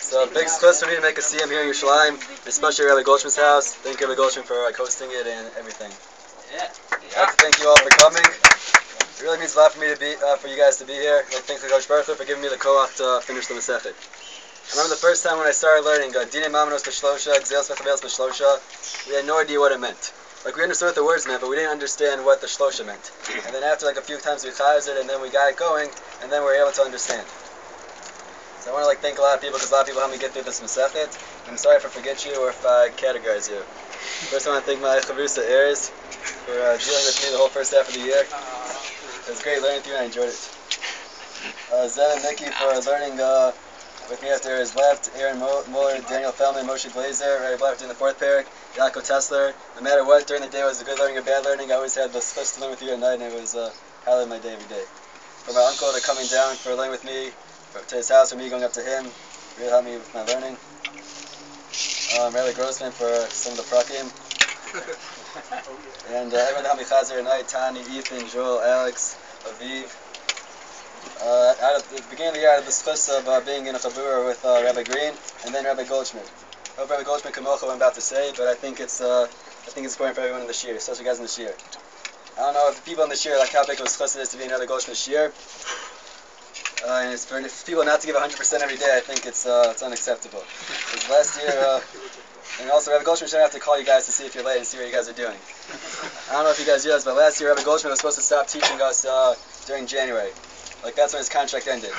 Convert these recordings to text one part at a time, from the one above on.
So big schuss for me to make a siyum here in Yerushalayim, especially Rabbi Goldschmidt's house. Thank you, Rabbi Goldschmidt, for hosting it and everything. I'd like to thank you all for coming. It really means a lot for me to be, for you guys to be here. I'd like to thank the Kodesh Baruch Hu for giving me the koach to finish the Masechet. I remember the first time when I started learning Dinei Mamanos B'Shlosha, Gzeos V'Chavelos B'Shlosha, we had no idea what it meant. Like, we understood what the words meant, but we didn't understand what the Shlosha meant. And then after like a few times we chazed it, and then we got it going, and then we were able to understand. So I want to thank a lot of people, because a lot of people helped me get through this Masechet. I'm sorry if I forget you or if I categorize you. First I want to thank my Chavrusa Erez for dealing with me the whole first half of the year. It was great learning with you and I enjoyed it. Zen and Nikki for learning with me after his left, Aaron Muller, Daniel Feldman, Moshe Glazer, Ray Black doing the fourth parak, Yaakov Tessler. No matter what, during the day, was it good learning or bad learning, I always had the slips to learn with you at night, and it was highlight of my day every day. For my uncle to coming down for learning with me, to his house, for me going up to him, really helped me with my learning. Riley Grossman for some of the prakim. And everyone that helped me chazer at night, Tani, Ethan, Joel, Alex, Aviv. Out of the beginning of the year, out of the schuss of being in a chabura with Rabbi Green and then Rabbi Goldschmidt. I hope Rabbi Goldschmidt can mocha what I'm about to say, but I think it's important for everyone in the shir, especially guys in the shir. I don't know if the people in the shir like how big of a schuss it is to be another Goldschmidt shir. And it's for people not to give 100% every day. I think it's unacceptable. Because last year, and also Rabbi Goldschmidt should have to call you guys to see if you're late and see what you guys are doing. I don't know if you guys realize, but last year Rabbi Goldschmidt was supposed to stop teaching us during January. Like, that's when his contract ended.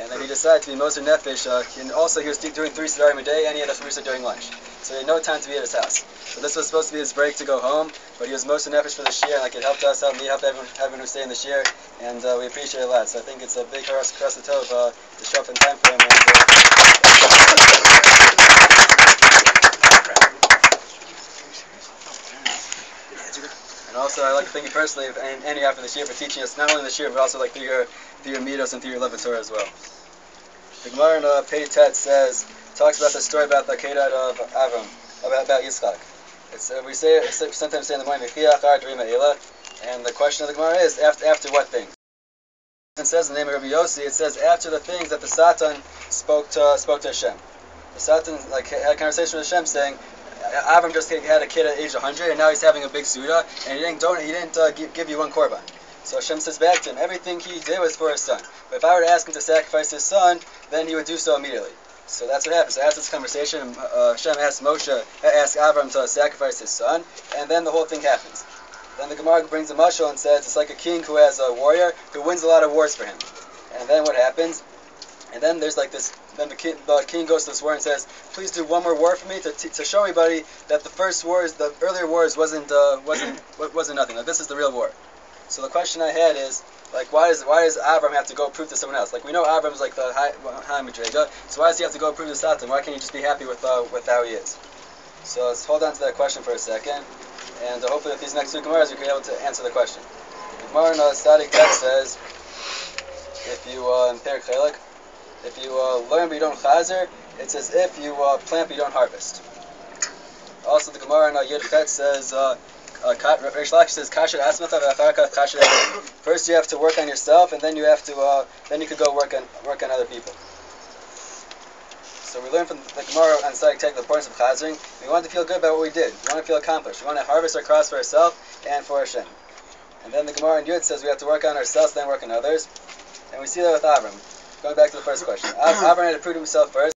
And then he decided to be Moser Nefesh, and also he was doing 3 Siddharim a day, and he had a Chavrusa during lunch. So he had no time to be at his house. So this was supposed to be his break to go home, but he was Moser Nefesh for the shir, and like, it helped us, helped me, helped everyone who stayed in the shir, and we appreciate it a lot. So I think it's a big haras across the tov to show up in time for him. And also, I'd like to thank you personally, and Andy after the year, for teaching us not only this year, but also like through your midos and through your Levator as well. The Gemara in Pei Tet talks about the story about the Kedat of Avram, about Yitzchak. We sometimes say in the morning, and the question of the Gemara is, after what things? It says in the name of Rabbi Yossi, it says after the things that the Satan spoke to Hashem. The Satan had a conversation with Hashem saying, Avram just had a kid at age 100, and now he's having a big suda, and he didn't give you one korban. So Hashem says back to him, everything he did was for his son. But if I were to ask him to sacrifice his son, then he would do so immediately. So that's what happens. So after this conversation, Hashem asked Avram to sacrifice his son, and then the whole thing happens. Then the Gemara brings a mashal and says it's like a king who has a warrior who wins a lot of wars for him. And then what happens? And then there's like this. Then the king goes to this war and says, "Please do one more war for me to show everybody that the first wars, the earlier wars, wasn't nothing. Like, this is the real war." So the question I had is, like, why does Avram have to go prove to someone else? Like, we know Avram's like the high Madrega, so why does he have to go prove to Satan? Why can't he just be happy with how he is? So let's hold on to that question for a second, and hopefully with these next 2 Gemaras we can be able to answer the question. The Gemara in Static Text says, if you in Perek Chelek, if you learn but you don't chazer, it's as if you plant but you don't harvest. Also, the Gemara in Yud Chet says, Reish Lakish says, "Kasher asmata v'acharka kasher." First, you have to work on yourself, and then you have to, then you could go work on other people. So we learn from the Gemara on Sadik Tek the importance of chazering. We want to feel good about what we did. We want to feel accomplished. We want to harvest our crops for ourselves and for Hashem. And then the Gemara in Yud says we have to work on ourselves, then work on others. And we see that with Avram. Going back to the first question, Avram had to prove himself first.